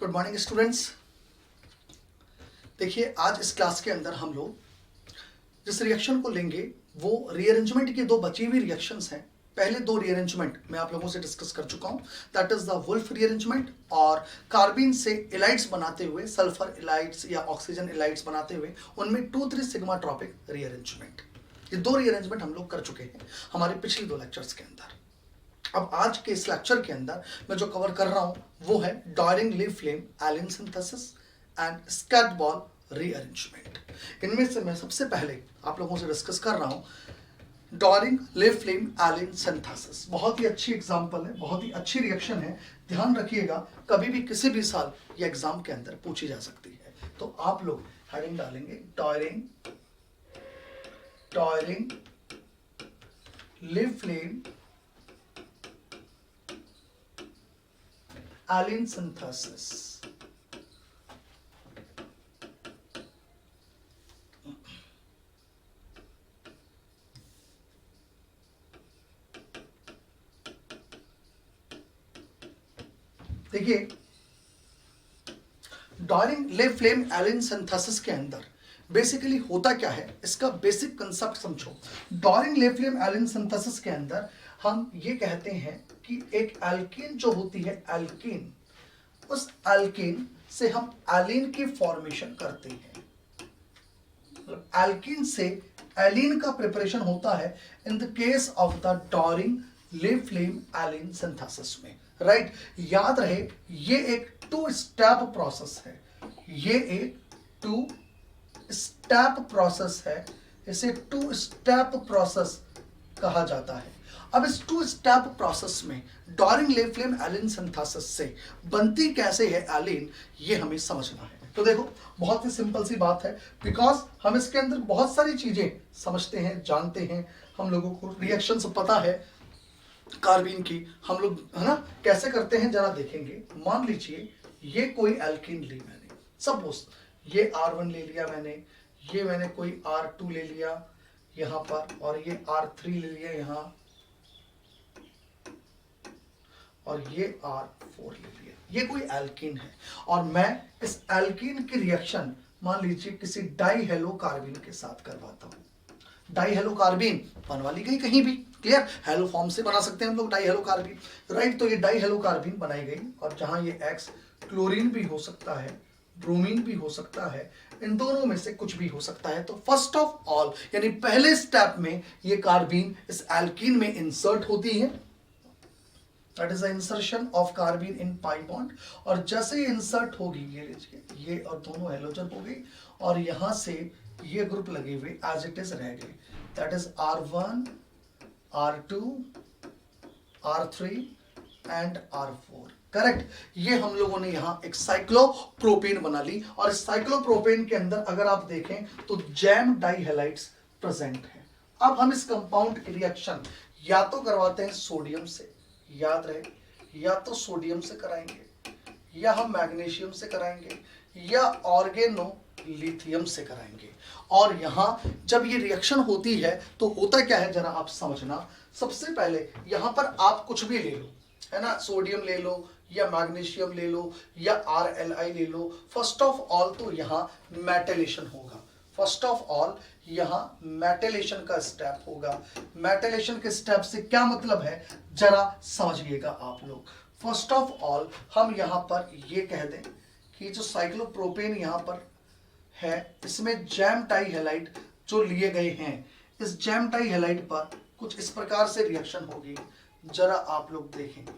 Good morning students. देखिए आज इस क्लास के अंदर हम लोग जिस रिएक्शन को लेंगे वो रीअरेंजमेंट की दो बची हुई रिएक्शंस हैं। पहले दो रीअरेंजमेंट मैं आप लोगों से डिस्कस कर चुका हूं, that is the wolf rearrangement और कार्बिन से इलाइड्स बनाते हुए, सल्फर इलाइड्स या ऑक्सीजन इलाइड्स बनाते हुए उनमें 2,3 सिग्मा ट्रॉपिक रीअरेंजमेंट। ये दो रीअरेंजमेंट हम लोग कर चुके हैं हमारे पिछले दो लेक्चर्स के अंदर। अब आज के इस लेक्चर के अंदर मैं जो कवर कर रहा हूं वो है drying leaf flame Elin synthesis and स्कैट बॉल रीअरेंजमेंट। इनमें से मैं सबसे पहले आप लोगों से डिस्कस कर रहा हूं डॉयरिंग लीफ फ्लेम एलिन सिंथेसिस। बहुत ही अच्छी एग्जांपल है, बहुत ही अच्छी रिएक्शन है। ध्यान रखिएगा, कभी भी किसी भी साल ये एग्जाम के अंदर पूछी जा सकती है। तो आप लोग हेडिंग डालेंगे डॉयरिंग लीफ फ्लेम एलिन सिंथेसिस। देखिए डॉयरिंग लीफ फ्लेम एलिन सिंथेसिस के अंदर बेसिकली होता क्या है, इसका बेसिक कंसेप्ट समझो। डॉयरिंग लीफ फ्लेम एलिन सिंथेसिस के अंदर हम ये कहते हैं कि एक एल्कीन जो होती है, एल्कीन, उस एल्कीन से हम एलीन की फॉर्मेशन करते हैं। मतलब एल्कीन से एलीन का प्रिपरेशन होता है in the case of the Doering leaf flame Elin synthesis में। राइट, याद रहे ये एक 2 स्टेप प्रोसेस है, ये एक 2 स्टेप प्रोसेस है, इसे 2 स्टेप प्रोसेस कहा जाता है। अब इस 2 स्टेप प्रोसेस में डॉयरिंग लीफ फ्लेम एलिन सिंथेसिस से बनती कैसे है एलिन, ये हमें समझना है। तो देखो बहुत ही सिंपल सी बात है, बिकॉज हम इसके अंदर बहुत सारी चीजें समझते हैं, जानते हैं, हम लोगों को रिएक्शंस पता है कार्बिन की, हम लोग है ना कैसे करते हैं जरा देखेंगे। मान लीजिए ये कोई एल्कीन ली मैंने, सपोज ये R1 ले लिया मैंने, ये मैंने कोई R2 ले लिया यहां पर, और ये R3 ले लिया यहां, और ये R4 ले लिया। ये कोई एल्कीन है और मैं इस एल्कीन की रिएक्शन मान लीजिए किसी डाई हेलो कार्बिन के साथ करवाता हूं। डाई हेलो कार्बिन बनवा ली गई कहीं भी, क्लियर, हेलो फॉर्म से बना सकते हैं हम लोग डाई हेलो कार्बिन। राइट, तो ये डाई हेलो कार्बिन बनाई गई और जहां ये X क्लोरीन भी हो सकता है, ब्रोमीन भी हो सकता है, इन दोनों में से कुछ भी हो सकता है। तो फर्स्ट ऑफ ऑल यानी पहले स्टेप में ये कार्बिन इस एल्कीन में इंसर्ट होती है, that is the insertion of कार्बिन in pi bond. और जैसे ही इंसर्ट होगी, ये लीजिए ये और दोनों हेलोजन हो गई और यहां से ये ग्रुप लगे हुए एज इट इज रह गए, that is R1, R2, R3 and R4। Correct, ये हम लोगों ने यहां एक साइक्लोप्रोपेन बना ली और इस साइक्लोप्रोपेन के अंदर अगर आप देखें तो जैम डाइहैलाइड्स प्रेजेंट है। अब हम इस कंपाउंड की रिएक्शन या तो करवाते हैं सोडियम से, याद रहे, या तो सोडियम से कराएंगे या हम मैग्नीशियम से कराएंगे या ऑर्गेनो लिथियम से कराएंगे। और यहां जब ये रिएक्शन होती है तो होता क्या है जरा आप समझना। सबसे पहले यहां पर आप कुछ भी ले लो, है ना, सोडियम ले लो या मैग्नीशियम ले लो या RLI ले लो। फर्स्ट ऑफ ऑल तो यहां मेटलेशन होगा, फर्स्ट ऑफ ऑल यहां मेटलेशन का स्टेप होगा। मेटलेशन के स्टेप से क्या मतलब है जरा समझिएगा आप लोग। फर्स्ट ऑफ ऑल हम यहां पर ये कह दें कि जो साइक्लोप्रोपेन यहां पर है, इसमें जैम डाइहैलाइड जो लिए गए हैं, इस जैम डाइहैलाइड पर कुछ इस प्रकार से रिएक्शन होगी, जरा आप लोग देखेंगे।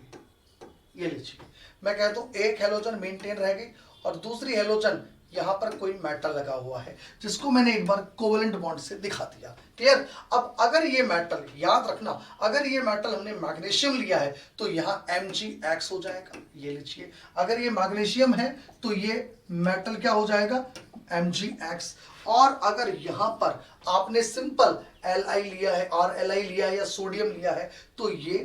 ये लीजिए, मैं कहता हूं एक हेलोजन मेंटेन रह गई और दूसरी हेलोजन यहां पर कोई मेटल लगा हुआ है जिसको मैंने एक बार कोवेलेंट बॉन्ड से दिखा दिया, क्लियर। अब अगर ये मेटल, याद रखना, अगर ये मेटल हमने मैग्नीशियम लिया है तो यहां MgX हो जाएगा, ये लीजिए। अगर ये मैग्नीशियम है तो ये मेटल क्या हो जाएगा, MgX। और अगर यहां पर आपने सिंपल Li लिया है, RLI लिया है या सोडियम लिया है तो ये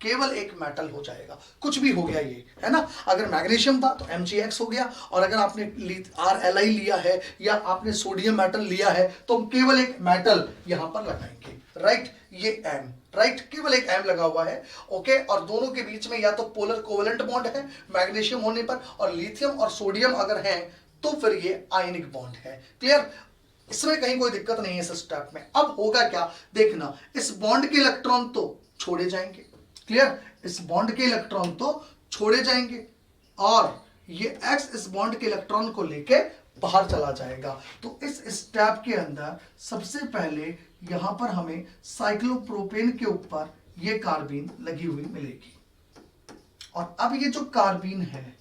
केवल एक मेटल हो जाएगा, कुछ भी हो गया ये, है ना। अगर मैग्नीशियम था तो MgX हो गया, और अगर आपने RLi लिया है या आपने सोडियम मेटल लिया है तो हम केवल एक मेटल यहां पर लगाएंगे, राइट। ये M, राइट, केवल एक M लगा हुआ है, ओके। और दोनों के बीच में या तो पोलर कोवेलेंट बॉन्ड है मैग्नीशियम होने पर, और लिथियम और सोडियम अगर है तो फिर ये आयनिक बॉन्ड है। क्लियर, इसमें कहीं कोई दिक्कत नहीं है इस स्टेप में। अब होगा क्या देखना, इस बॉन्ड के इलेक्ट्रॉन तो छोड़े जाएंगे, क्लियर, इस बॉन्ड के इलेक्ट्रॉन तो छोड़े जाएंगे, और ये X इस बॉन्ड के इलेक्ट्रॉन को लेके बाहर चला जाएगा। तो इस स्टेप के अंदर सबसे पहले यहां पर हमें साइक्लोप्रोपेन के ऊपर ये कार्बीन लगी हुई मिलेगी, और अब ये जो कार्बीन है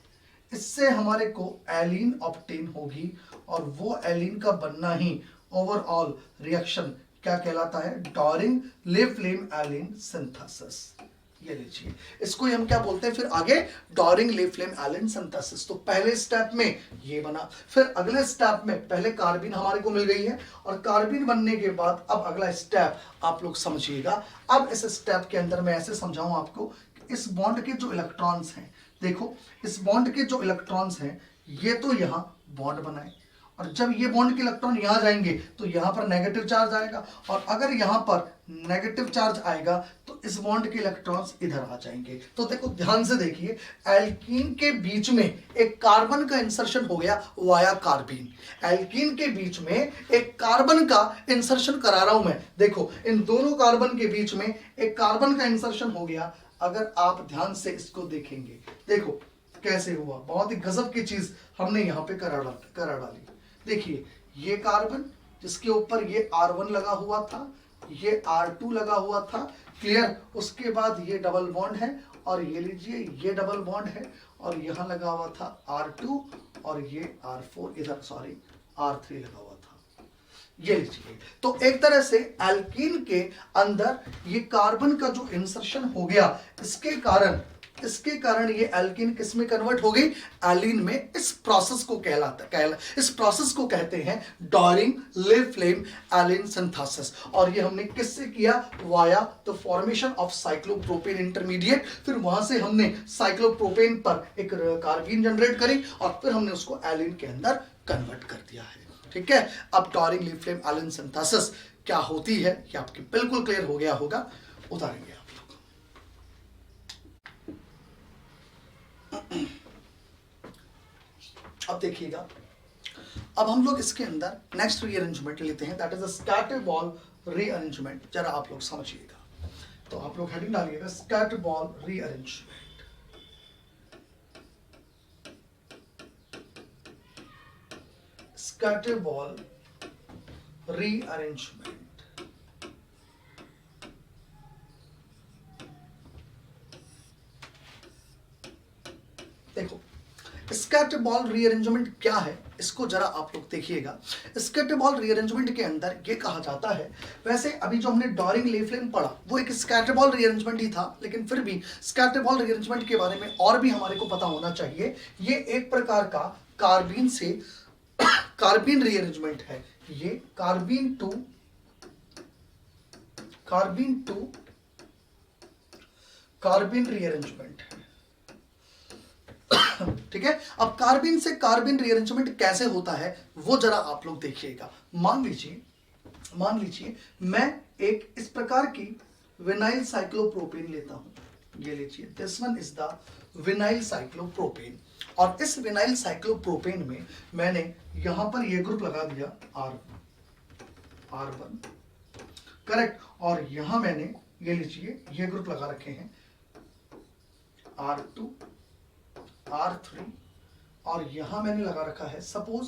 इससे हमारे को एलीन ऑब्टेन होगी, और वो एलीन का बनना ही ओवरऑल रिएक्शन क्या कहलाता है, डॉरिंग ले फ्लेम एलीन सिंथेसिस। ये लीजिए, इसको हम क्या बोलते हैं फिर आगे, डॉरिंग ले फ्लेम एलीन सिंथेसिस। तो पहले स्टेप में ये बना, फिर अगले स्टेप में पहले कार्बीन हमारे को मिल गई है, और कार्बीन बनने के बाद अब अगला स्टेप आप लोग समझिएगा। अब इस स्टेप के अंदर मैं ऐसे समझाऊं आपको, इस बॉन्ड के जो इलेक्ट्रॉन्स हैं, देखो इस बॉन्ड के जो इलेक्ट्रॉन्स हैं ये तो यहां बॉन्ड बनाए, और जब ये बॉन्ड के इलेक्ट्रॉन यहां जाएंगे तो यहां पर नेगेटिव चार्ज आएगा, और अगर यहां पर नेगेटिव चार्ज आएगा तो इस बॉन्ड के इलेक्ट्रॉन्स इधर आ जाएंगे। तो देखो ध्यान से देखिए, एल्कीन के बीच में एक कार्बन का इंसर्शन हो गया वाया कार्बीन, एल्कीन के बीच में एक कार्बन का इंसर्शन करा रहा हूं मैं, देखो इन दोनों कार्बन के बीच में एक कार्बन का इंसर्शन हो गया। अगर आप ध्यान से इसको देखेंगे, देखो कैसे हुआ, बहुत ही गजब की चीज हमने यहां पे करा डाली। देखिए ये कार्बन जिसके ऊपर ये R1 लगा हुआ था, ये R2 लगा हुआ था, क्लियर, उसके बाद ये डबल बॉन्ड है, और ये लीजिए ये डबल बॉन्ड है, और यहां लगा हुआ था R2, और ये R4 इधर सॉरी R3 लगा हुआ था, ये लीजिए। तो एक तरह से एल्कीन के अंदर ये कार्बन का जो इंसर्शन हो गया, इसके कारण ये एल्कीन किस में कन्वर्ट हो गई, एलीन में। इस प्रोसेस को इस प्रोसेस को कहते हैं डॉरिंग ले फ्लेम एलीन सिंथेसिस, और ये हमने किससे किया, via the formation of cyclopropane intermediate. फिर वहां से हमने साइक्लोप्रोपेन पर एक कार्बीन जनरेट करी, और फिर हमने उसको एलीन के अंदर कन्वर्ट कर दिया है, ठीक है। अब डॉरिंग ले फ्लेम एलीन सिंथेसिस क्या होती है ये आपकी बिल्कुल क्लियर हो गया होगा, उतारेंगे। अब देखिएगा, अब हम लोग इसके अंदर नेक्स्ट रीअरेंजमेंट लेते हैं, that is the scatter ball rearrangement. जरा आप लोग समझिएगा, तो आप लोग हेडिंग डालिएगा scatter ball rearrangement. Scatter ball rearrangement, देखो स्कैटर बॉल रीअरेंजमेंट क्या है, इसको जरा आप लोग देखिएगा। स्कैटर बॉल रीअरेंजमेंट के अंदर ये कहा जाता है, वैसे अभी जो हमने डॉरिंग ले फ्लेम पढ़ा वो एक स्कैटर बॉल रीअरेंजमेंट ही था, लेकिन फिर भी स्कैटर बॉल रीअरेंजमेंट के बारे में और भी हमारे को पता होना चाहिए। ये एक प्रकार का कार्बीन से कार्बीन रीअरेंजमेंट है, ये कार्बीन टू कार्बीन रीअरेंजमेंट है, ठीक है। अब कार्बीन से कार्बीन रीअरेंजमेंट कैसे होता है वो जरा आप लोग देखिएगा। मान लीजिए मैं एक इस प्रकार की विनाइल साइक्लोप्रोपेन लेता हूं, ये लीजिए, this one is the vinyl cyclopropane, और इस विनाइल साइक्लोप्रोपेन में मैंने यहां पर ये ग्रुप लगा दिया R1 करेक्ट, और यहां मैंने ये लीजिए ये ग्रुप लगा रखे हैं R2 R3, और यहां मैंने लगा रखा है सपोज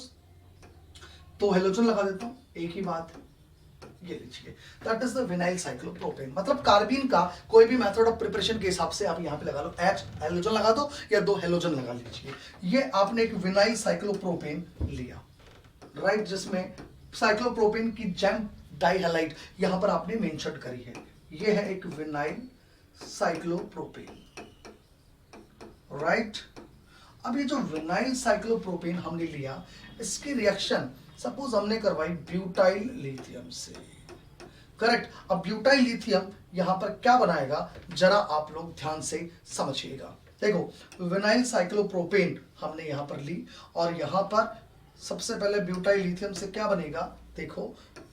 तो हेलोजन लगा देता हूं, एक ही बात है, ये लीजिए that is the vinyl cyclopropane. मतलब कार्बीन का कोई भी मेथड ऑफ प्रिपरेशन के हिसाब से आप यहां पे लगा लो, H हेलोजन लगा दो या 2 हेलोजन लगा लीजिए। ये आपने एक विनाइल साइक्लोप्रोपेन लिया, राइट, जिसमें साइक्लोप्रोपेन की जेम डाइहैलाइड यहां पर आपने मेंशन करी है, ये है एक विनाइल साइक्लोप्रोपेन, राइट। अब ये जो विनाइल साइक्लोप्रोपेन हमने लिया, इसकी रिएक्शन सपोज हमने करवाई ब्यूटाइल लिथियम से, करेक्ट। अब ब्यूटाइल लिथियम यहां पर क्या बनाएगा, जरा आप लोग ध्यान से समझिएगा। देखो विनाइल साइक्लोप्रोपेन हमने यहां पर ली, और यहां पर सबसे पहले ब्यूटाइल लिथियम से क्या बनेगा, देखो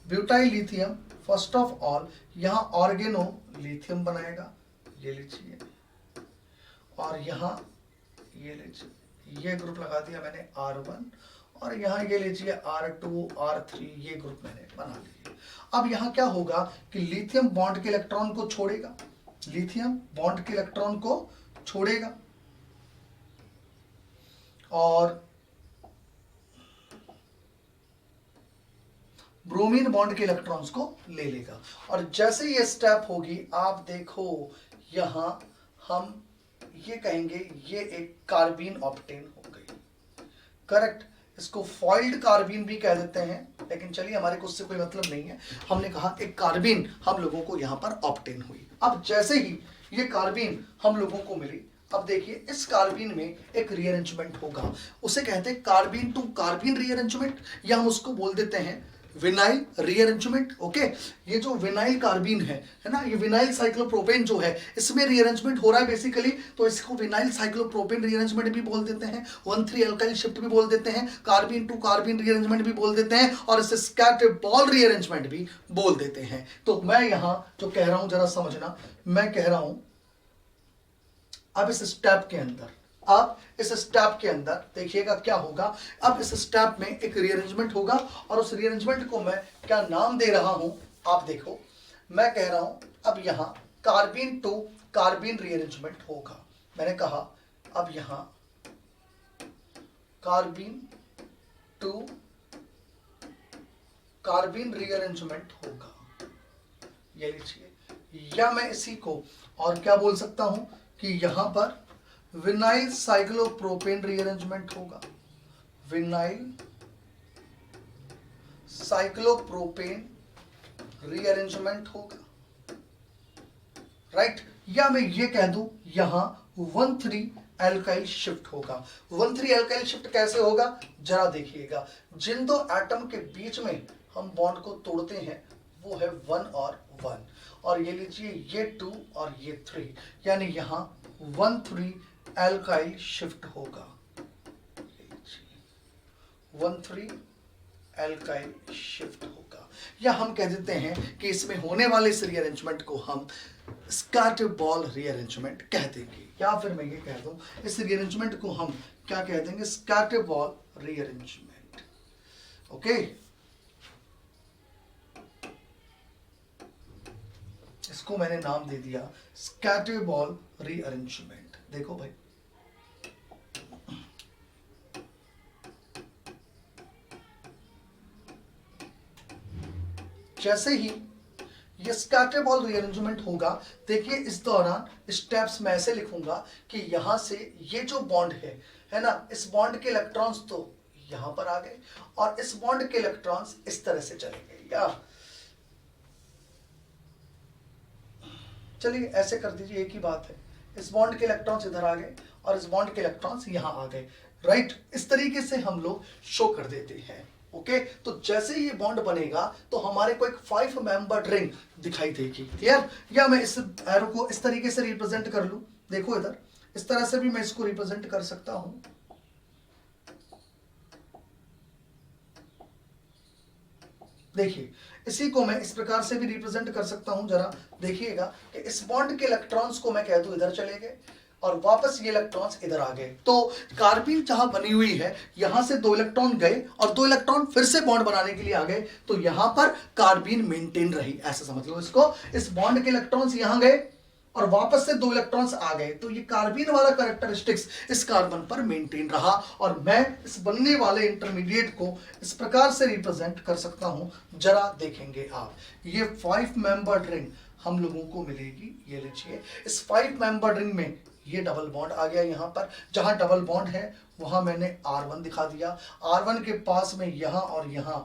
butyl lithium first of all यहां ऑर्गेनो लिथियम बनाएगा, ये लीजिए, और यहां ये लीजिए, ये ग्रुप लगा दिया मैंने R1, और यहां ये लीजिए R2 R3, ये ग्रुप मैंने बना लिए। अब यहां क्या होगा कि लिथियम बॉन्ड के इलेक्ट्रॉन को छोड़ेगा, लिथियम बॉन्ड के इलेक्ट्रॉन को छोड़ेगा, और ब्रोमीन बॉन्ड के इलेक्ट्रॉन्स को ले लेगा। और जैसे ये स्टेप होगी, आप देखो यहां हम ये कहेंगे ये एक कार्बीन ऑब्टेन हो गई, करेक्ट। इसको फॉइल्ड कार्बीन भी कह देते हैं, लेकिन चलिए हमारे को उससे कोई मतलब नहीं है, हमने कहा एक कार्बीन हम लोगों को यहां पर ऑब्टेन हुई। अब जैसे ही ये कार्बीन हम लोगों को मिली, अब देखिए इस कार्बीन में एक रीअरेंजमेंट होगा, उसे कहते हैं कार्बीन टू कार्बीन रीअरेंजमेंट, या हम उसको बोल देते हैं विनाइल रीअरेंजमेंट। ओके, ये जो विनाइल कार्बीन है ना, ये विनाइल साइक्लोप्रोपेन जो है, इसमें रीअरेंजमेंट हो रहा है बेसिकली, तो इसको विनाइल साइक्लोप्रोपेन रीअरेंजमेंट भी बोल देते हैं, 1,3 अल्काइल शिफ्ट भी बोल देते हैं, कार्बीन टू कार्बीन रीअरेंजमेंट भी बोल देते हैं, और इसे स्कैटर बॉल रीअरेंजमेंट भी बोल देते हैं। तो मैं यहां जो कह रहा हूं जरा समझना, मैं कह रहा हूं अब इस स्टेप के अंदर, अब इस स्टेप के अंदर देखिएगा क्या होगा। अब इस स्टेप में एक रीअरेंजमेंट होगा, और उस रीअरेंजमेंट को मैं क्या नाम दे रहा हूं, आप देखो, मैं कह रहा हूं अब यहां कार्बीन टू कार्बीन रीअरेंजमेंट होगा। मैंने कहा अब यहां कार्बीन टू कार्बीन रीअरेंजमेंट होगा, ये लीजिए, या मैं इसी को और क्या बोल सकता हूं कि यहां पर विनाइल साइक्लोप्रोपेन रीअरेंजमेंट होगा, विनाइल साइक्लोप्रोपेन रीअरेंजमेंट होगा, राइट। या मैं ये कह दूं यहां 1,3 एल्काइल शिफ्ट होगा। 1,3 एल्काइल शिफ्ट कैसे होगा, जरा देखिएगा, जिन दो एटम के बीच में हम बॉन्ड को तोड़ते हैं वो है 1 और 1, और ये लीजिए ये 2 और ये 3, यानी यहां 1,3 एल्काइल शिफ्ट होगा, 1,3 एल्काइल शिफ्ट होगा। या हम कह देते हैं कि इसमें होने वाले इस रीअरेंजमेंट को हम स्कैटर बॉल रीअरेंजमेंट कह देंगे, या फिर मैं ये कह दूं इस रीअरेंजमेंट को हम क्या कह देंगे, स्कैटर बॉल रीअरेंजमेंट। ओके, इसको मैंने नाम दे दिया स्कैटर बॉल रीअरेंजमेंट। देखो भाई, जैसे ही ये स्कैटर बॉल रीअरेंजमेंट होगा, देखिए इस दौरान स्टेप्स मैं ऐसे लिखूंगा कि यहां से ये जो बॉन्ड है ना, इस बॉन्ड के इलेक्ट्रॉन्स तो यहां पर आ गए, और इस बॉन्ड के इलेक्ट्रॉन्स इस तरह से चले गए, या चलिए ऐसे कर दीजिए, एक ही बात है, इस बॉन्ड के इलेक्ट्रॉन्स इधर आ गए और इस बॉन्ड के इलेक्ट्रॉन्स यहां आ गए, राइट। इस तरीके से हम लोग शो कर देते हैं। ओके, तो जैसे ये बॉन्ड बनेगा तो हमारे को एक 5 मेंबर्ड रिंग दिखाई देगी, क्लियर। या मैं इस एरो को इस तरीके से रिप्रेजेंट कर लूं, देखो इधर इस तरह से भी मैं इसको रिप्रेजेंट कर सकता हूं, देखिए इसी को मैं इस प्रकार से भी रिप्रेजेंट कर सकता हूं। जरा देखिएगा कि इस बॉन्ड के इलेक्ट्रॉन्स को मैं कह दूं इधर चले गए, और वापस ये इलेक्ट्रॉन्स इधर आ गए, तो कार्बीन जहां बनी हुई है यहां से 2 इलेक्ट्रॉन गए और 2 इलेक्ट्रॉन फिर से बॉन्ड बनाने के लिए आ गए, तो यहां पर कार्बीन मेंटेन रही, ऐसा समझ लो इसको। इस बॉन्ड के इलेक्ट्रॉन्स यहां गए और वापस से 2 इलेक्ट्रॉन्स आ गए, तो ये कार्बीन वाला कैरेक्टरिस्टिक्स इस कार्बन पर मेंटेन रहा, और मैं इस बनने वाले इंटरमीडिएट को इस प्रकार से रिप्रेजेंट कर सकता हूं। जरा देखेंगे आप, ये 5 मेंबर्ड रिंग हम लोगों को मिलेगी, ये लीजिए, इस 5 मेंबर्ड रिंग में ये डबल बॉन्ड आ गया, यहां पर जहां डबल बॉन्ड है वहां मैंने R1 दिखा दिया, R1 के पास में यहां और यहां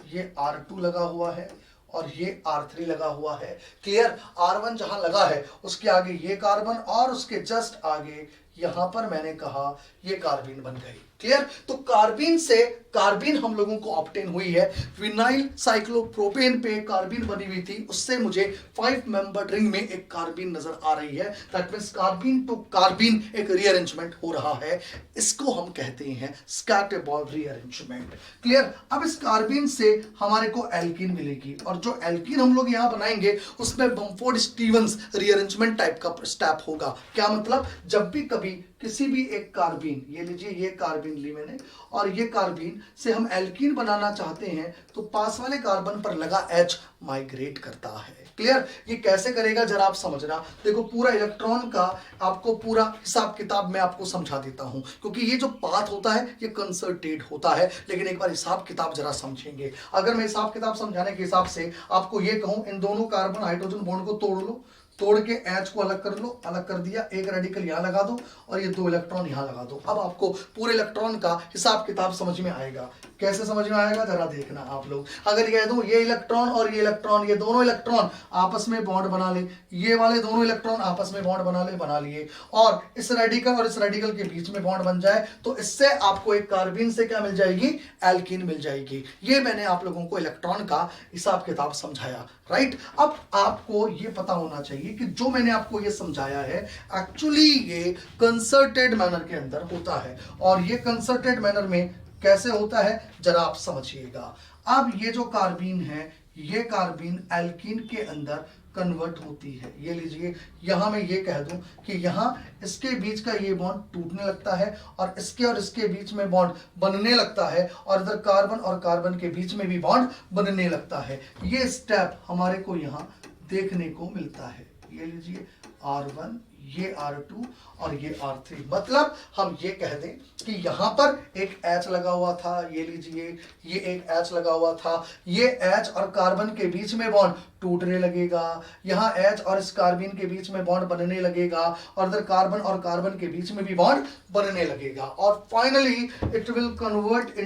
ये R2 लगा हुआ है और ये R3 लगा हुआ है, क्लियर। R1 जहां लगा है उसके आगे ये कार्बन और उसके जस्ट आगे यहां पर मैंने कहा ये कार्बीन बन गई। क्लियर? तो कार्बीन से कार्बीन हम लोगों को ऑब्टेन हुई है। विनाइल साइक्लोप्रोपेन पे कार्बीन बनी हुई थी, उससे मुझे 5 मेंबर रिंग में एक कार्बीन नजर आ रही है। That means carbene to carbene एक रीअरेंजमेंट हो रहा है। इसको हम कहते हैं स्कैटर बॉन्ड रीअरेंजमेंट। क्लियर? अब इस कार्बीन से हमारे को एल्कीन मिलेगी, और जो एल्कीन हम लोग यहां बनाएंगे उसमें बमफोर्ड स्टीवंस रीअरेंजमेंट टाइप का स्टेप होगा। क्या मतलब? जब भी कभी किसी भी एक कार्बीन, ये लीजिए ये कार्बीन ली मैंने, और ये कार्बीन से हम एल्कीन बनाना चाहते हैं तो पास वाले कार्बन पर लगा H माइग्रेट करता है। क्लियर? ये कैसे करेगा जरा आप समझना। देखो पूरा इलेक्ट्रॉन का आपको पूरा हिसाब किताब मैं आपको समझा देता हूं, क्योंकि ये जो पाथ होता है ये कंसर्टेड होता है, लेकिन एक बार हिसाब किताब जरा समझेंगे। अगर मैं हिसाब किताब समझाने के हिसाब से आपको ये कहूं इन दोनों कार्बन हाइड्रोजन बॉन्ड को तोड़ लो, तोड़ के H को अलग कर लो, अलग कर दिया, एक रेडिकल यहां लगा दो और ये 2 इलेक्ट्रॉन यहां लगा दो। अब आपको पूरे इलेक्ट्रॉन का हिसाब किताब समझ में आएगा। कैसे समझ में आएगा जरा देखना आप लोग। अगर कह दूं ये इलेक्ट्रॉन और ये इलेक्ट्रॉन, ये दोनों इलेक्ट्रॉन आपस में बॉन्ड बना ले, ये वाले दोनों इलेक्ट्रॉन आपस में बॉन्ड बना लिए, और इस रेडिकल और इस रेडिकल के बीच में बॉन्ड बन जाए, तो इससे आपको एक कार्बीन से क्या मिल जाएगी? एल्कीन मिल जाएगी। ये मैंने आप लोगों को इलेक्ट्रॉन का हिसाब किताब समझाया। राइट? अब आपको ये पता होना चाहिए कि जो मैंने आपको ये समझाया है एक्चुअली ये कंसर्टेड मैनर के अंदर होता है, और ये कंसर्टेड मैनर में कैसे होता है जरा आप समझिएगा। अब ये जो कार्बीन है, ये कार्बीन एल्कीन के अंदर कन्वर्ट होती है। ये लीजिए यहां मैं ये कह दूं कि यहां इसके बीच का ये बॉन्ड टूटने लगता है और इसके बीच में बॉन्ड बनने लगता है, और इधर कार्बन और कार्बन के बीच में भी बॉन्ड बनने लगता है। ये स्टेप हमारे को यहां देखने को मिलता है। ये लीजिए R1, ये R2 और ये R3। मतलब हम ये कह दें कि यहां पर एक H लगा हुआ था, ये लीजिए ये एक H लगा हुआ था, ये H और कार्बन के बीच में बॉन्ड टूटने लगेगा, यहाँ H और इस कार्बन के बीच में बॉन्ड बनने लगेगा, और इधर कार्बन और कार्बन के बीच में भी बॉन्ड बनने लगेगा, और finally it will convert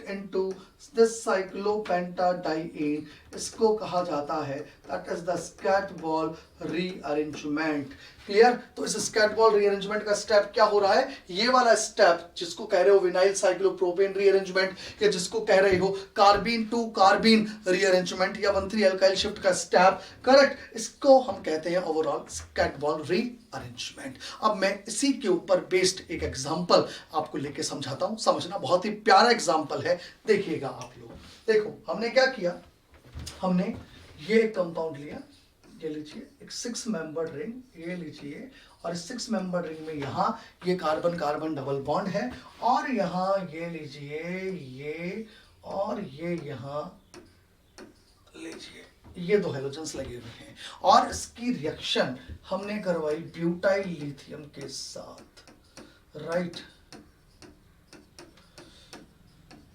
into this cyclopentadiene. इसको कहा जाता है that is the स्कैट ball rearrangement. Clear? तो इस स्कैट बॉल रीअरेंजमेंट का स्टेप क्या हो रहा है? ये वाला स्टेप जिसको कह रहे हो विनाइल साइक्लोप्रोपेन रीअरेंजमेंट, या जिसको कह रहे हो कार्बीन टू कार्बीन रीअरेंजमेंट, या 1,3 अल्काइल शिफ्ट का स्टेप, करेक्ट, इसको हम कहते हैं ओवरऑल स्कैट बॉल रीअरेंजमेंट। अब मैं इसी के ऊपर बेस्ड एक एग्जांपल आपको लेके समझाता हूं। समझना, बहुत ही प्यारा एग्जांपल है, देखिएगा आप लोग। देखो हमने क्या किया, हमने ये कंपाउंड लिया, ये लीजिए एक 6 मेंबर रिंग, ये लीजिए, और इस 6 मेंबर रिंग में यहाँ ये कार्बन कार्बन डबल बॉन्ड है, और यहाँ ये लीजिए ये, और ये यहाँ लीजिए ये 2 हेलोजन्स लगे हुए हैं, और इसकी रिएक्शन हमने करवाई ब्यूटाइल लिथियम के साथ। राइट?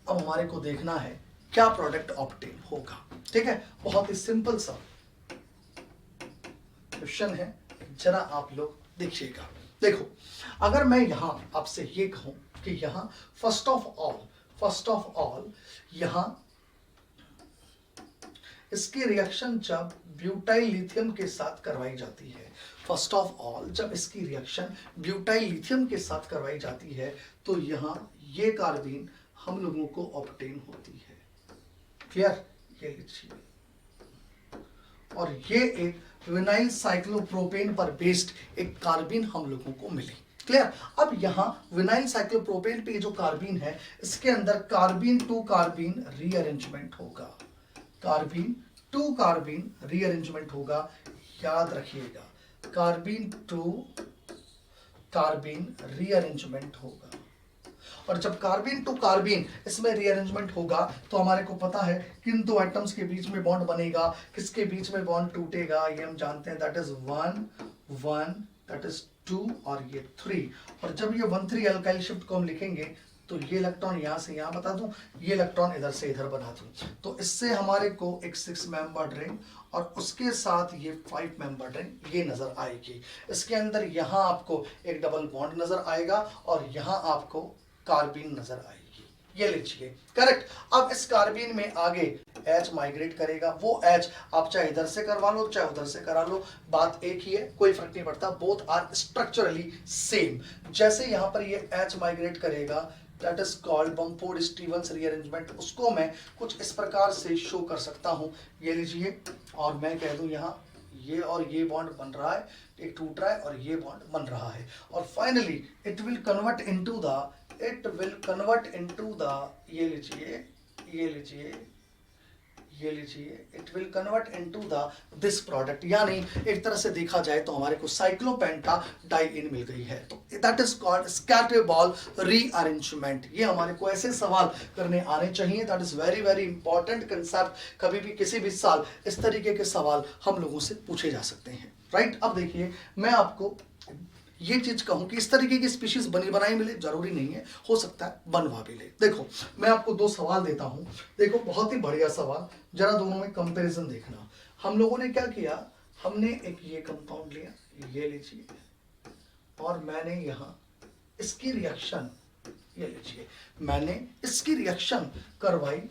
अब हमारे को देखना है क्या प्रोडक्ट ऑब्टेन होगा। ठीक है? बहुत ही सिंपल सा क्वेश्चन है, जरा आप लोग देखिएगा। देखो अगर मैं यहां आपसे ये कहूं कि यहां फर्स्ट ऑफ ऑल यहां इसकी रिएक्शन जब ब्यूटाइल लिथियम के साथ करवाई जाती है, फर्स्ट ऑफ ऑल जब इसकी रिएक्शन ब्यूटाइल लिथियम के साथ करवाई जाती है, तो यहां ये कार्बीन हम लोगों को ऑब्टेन होती है। क्लियर? ये लीजिए, और ये एक विनाइल साइक्लोप्रोपेन पर बेस्ड एक कार्बीन हम लोगों को मिली। क्लियर? अब यहां विनाइल साइक्लोप्रोपेन पे जो कार्बीन है, इसके अंदर कार्बीन टू कार्बीन रीअरेंजमेंट होगा, कार्बीन टू कार्बीन रीअरेंजमेंट होगा। याद रखिएगा, कार्बीन टू कार्बीन रीअरेंजमेंट होगा, और जब कार्बीन टू कार्बीन इसमें रीअरेंजमेंट होगा तो हमारे को पता है किन 2 एटम्स के बीच में बॉन्ड बनेगा, किसके बीच में बॉन्ड टूटेगा, ये हम जानते हैं, दैट इज 1 दैट इज 2 और ये 3। और जब ये 1,3 अल्काइल शिफ्ट को हम लिखेंगे तो ये इलेक्ट्रॉन यहां से यहां बता दूं, ये इलेक्ट्रॉन इधर से इधर बना दूं, तो इससे हमारे को एक 6 मेंबर्ड रिंग और उसके साथ ये 5 मेंबर्ड रिंग ये नजर आएगी। इसके अंदर यहां आपको एक डबल बॉन्ड नजर आएगा और यहां आपको कार्बीन नजर आएगी। ये लीजिए, करेक्ट। अब इस कार्बीन में आगे H माइग्रेट करेगा, वो H आप चाहे इधर से करवा लो चाहे उधर से करा लो, बात एक ही है, कोई फर्क नहीं पड़ता, बोथ आर स्ट्रक्चरली सेम। जैसे यहां पर ये H माइग्रेट करेगा, that is called Bamford Stevens rearrangement, उसको मैं कुछ इस प्रकार से शो कर सकता हूं, ये लीजिए, और मैं कह दूं यहां ये और ये बॉन्ड बन रहा है, एक टूट रहा है और ये बॉन्ड बन रहा है, और finally it will convert into the ये लीजिए, ये लीजिए, ये लीजिए, it will convert into the this product, यानी एक तरह से देखा जाए तो हमारे को साइक्लोपेंटा डाइइन मिल गई है। तो that is called scatter ball rearrangement. ये हमारे को ऐसे सवाल करने आने चाहिए, that is very very important concept. कभी भी किसी भी साल इस तरीके के सवाल हम लोगों से पूछे जा सकते हैं, राइट। अब देखिए, मैं आपको ये चीज कहूं कि इस तरीके की स्पीशीज बनी बनाई मिले, जरूरी नहीं है, हो सकता है बनवा भी ले। देखो, मैं आपको दो सवाल देता हूं, देखो बहुत ही बढ़िया सवाल, जरा दोनों में कंपैरिजन देखना। हम लोगों ने क्या किया, हमने एक ये कंपाउंड लिया, ये लीजिए, और मैंने यहां इसकी रिएक्शन, ये लीजिए, मैंने इसकी रिएक्शन करवाई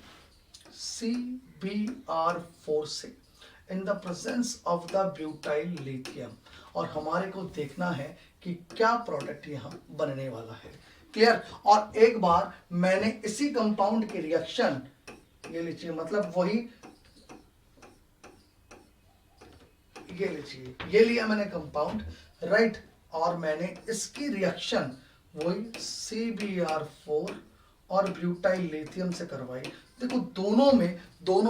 CbR4 से in the presence of the butyl lithium, और हमारे को देखना है कि क्या प्रोडक्ट यहां बनने वाला है। क्लियर। और एक बार मैंने इसी कंपाउंड की रिएक्शन, ये लीजिए, मतलब वही, ये लीजिए, ये लिया मैंने कंपाउंड, राइट, और मैंने इसकी रिएक्शन वही CbR4 और ब्यूटाइल लिथियम से करवाई। देखो दोनों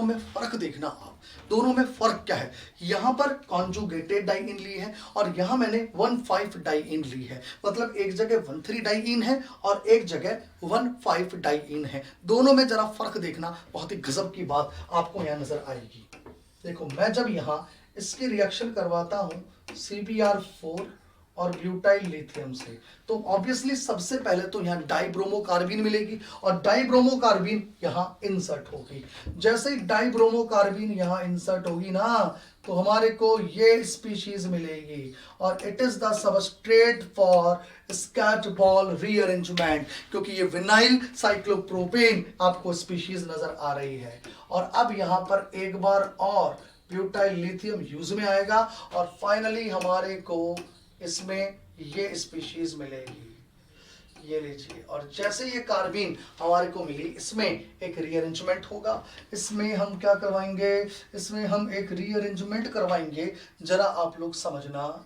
में फर्क देखना आप, दोनों में फर्क क्या है। यहां पर कॉन्जुगेटेड डाइइन ली है और यहां मैंने 1,5 डाइइन ली है, मतलब एक जगह 1,3 डाइइन है और एक जगह 1,5 डाइइन है। दोनों में जरा फर्क देखना, बहुत ही गजब की बात आपको यहां नजर आएगी। देखो, मैं जब यहां इसकी रिएक्शन करवाता हूं CbR4 और ब्यूटाइल लिथियम से, तो ऑब्वियसली सबसे पहले तो यहाँ डाइब्रोमोकार्बीन मिलेगी और डाइब्रोमोकार्बीन यहाँ इंसर्ट होगी। जैसे ही डाइब्रोमोकार्बीन यहाँ इंसर्ट होगी ना, तो हमारे को ये स्पीशीज मिलेगी और it is the substrate for स्कैट ball rearrangement, क्योंकि ये विनाइल साइक्लोप्रोपेन आपको स्पीशीज नजर आ रही है। और अब यहाँ पर एक बार और ब्यूटाइल लिथियम यूज में आएगा और फाइनली हमारे को इसमें ये स्पीशीज मिलेगी, ये लीजिए। और जैसे ये कार्बीन हमारे को मिली, इसमें एक रीअरेंजमेंट होगा। इसमें हम क्या करवाएंगे, इसमें हम एक रीअरेंजमेंट करवाएंगे, जरा आप लोग समझना,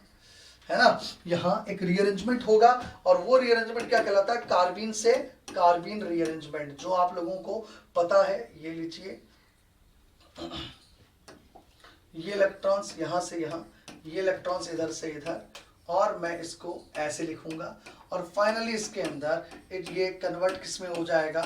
है ना। यहाँ एक रीअरेंजमेंट होगा और वो रीअरेंजमेंट क्या कहलाता है, कार्बीन से कार्बीन रीअरेंजमेंट, जो आप लोगों को पता है। ये लीजिए, ये इलेक्ट्रॉन्स यहाँ से यहाँ, ये इलेक्ट्रॉन्स इधर से इधर, और मैं इसको ऐसे लिखूंगा और फाइनली इसके अंदर ये कन्वर्ट किस में हो जाएगा,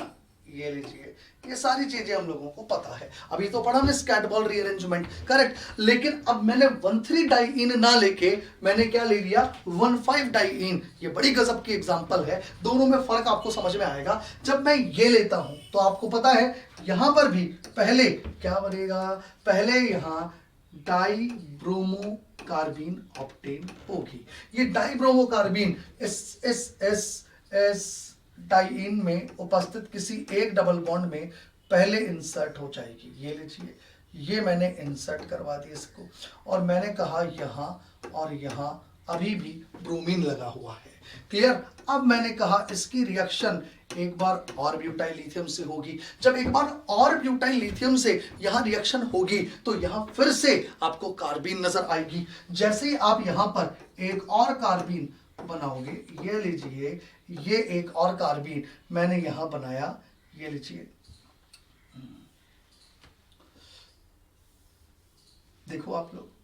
ये लीजिए। ये सारी चीजें हम लोगों को पता है, अभी तो पढ़ा हमने स्कैट बॉल रीअरेंजमेंट, करेक्ट। लेकिन अब मैंने 1,3 डाइइन ना लेके मैंने क्या ले लिया, 1,5 डाइइन। ये बड़ी गजब की एग्जांपल है, दोनों में फर्क आपको समझ में आएगा। जब मैं ये लेता हूं तो आपको पता है यहां पर भी पहले क्या बनेगा, पहले यहां डाइब्रोमो कार्बीन ऑब्टेन होगी। ये डाइब्रोमोकार्बीन इस डाइइन में उपस्थित किसी एक डबल बॉन्ड में पहले इंसर्ट हो जाएगी। ये लीजिए, ये मैंने इंसर्ट करवा दिया इसको, और मैंने कहा यहां और यहां अभी भी ब्रोमीन लगा हुआ है। क्लियर। अब मैंने कहा इसकी रिएक्शन एक बार और ब्यूटाइल लिथियम से होगी। जब एक बार और ब्यूटाइल लिथियम से यहां रिएक्शन होगी तो यहां फिर से आपको कार्बीन नजर आएगी। जैसे ही आप यहां पर एक और कार्बीन बनाओगे, ये लीजिए, ये एक और कार्बीन मैंने यहां बनाया, ये लीजिए, देखो आप लोग,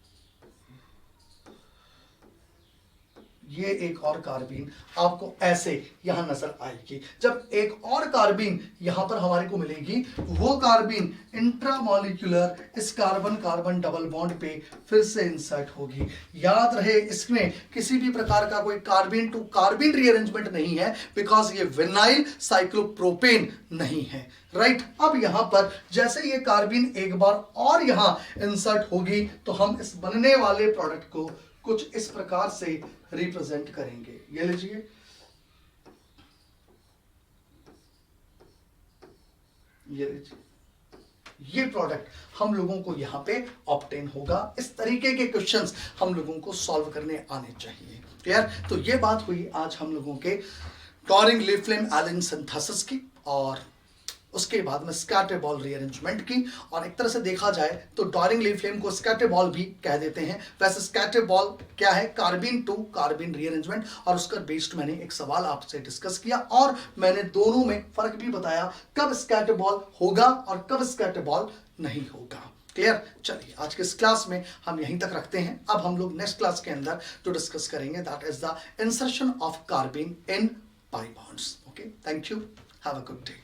ये एक और कार्बीन आपको ऐसे यहां नजर आएगी। जब एक और कार्बीन यहां पर हमारे को मिलेगी, वो कार्बीन इंट्रामॉलिक्यूलर इस कार्बन कार्बन डबल बॉन्ड पे फिर से इंसर्ट होगी। याद रहे, इसमें किसी भी प्रकार का कोई कार्बीन टू कार्बीन रीअरेंजमेंट नहीं है, बिकॉज ये विनाइल साइक्लोप्रोपेन नहीं है, राइट। अब यहां पर जैसे ये कार्बीन एक बार और यहां इंसर्ट होगी तो हम इस बनने वाले प्रोडक्ट को कुछ इस प्रकार से रिप्रेजेंट करेंगे। ये लीजिए, ये लीजिए, ये प्रोडक्ट हम लोगों को यहाँ पे ऑब्टेन होगा। इस तरीके के क्वेश्चंस हम लोगों को सॉल्व करने आने चाहिए। क्लियर? तो ये बात हुई आज हम लोगों के टॉरिंग लीफ फ्लेम एलिन सिंथेसिस की, और उसके बाद में स्कैटर बॉल रीअरेंजमेंट की। और एक तरह से देखा जाए तो टॉरिंग लीफ फ्लेम को स्कैटर बॉल भी कह देते हैं। वैसे स्कैटर बॉल क्या है? कार्बिन टू कार्बिन रीअरेंजमेंट। और उसका बेस्ड मैंने एक सवाल आपसे डिस्कस किया और मैंने दोनों में फर्क भी बताया, कब स्कैटर बॉल होगा और कब स्कैटर बॉल नहीं होगा। क्लियर? चलिए आज के इस क्लास में हम यहीं तक रखते हैं। अब हम लोग नेक्स्ट क्लास के अंदर जो डिस्कस करेंगे that is the insertion of कार्बिन in pi bonds. Okay, thank you, have a good day.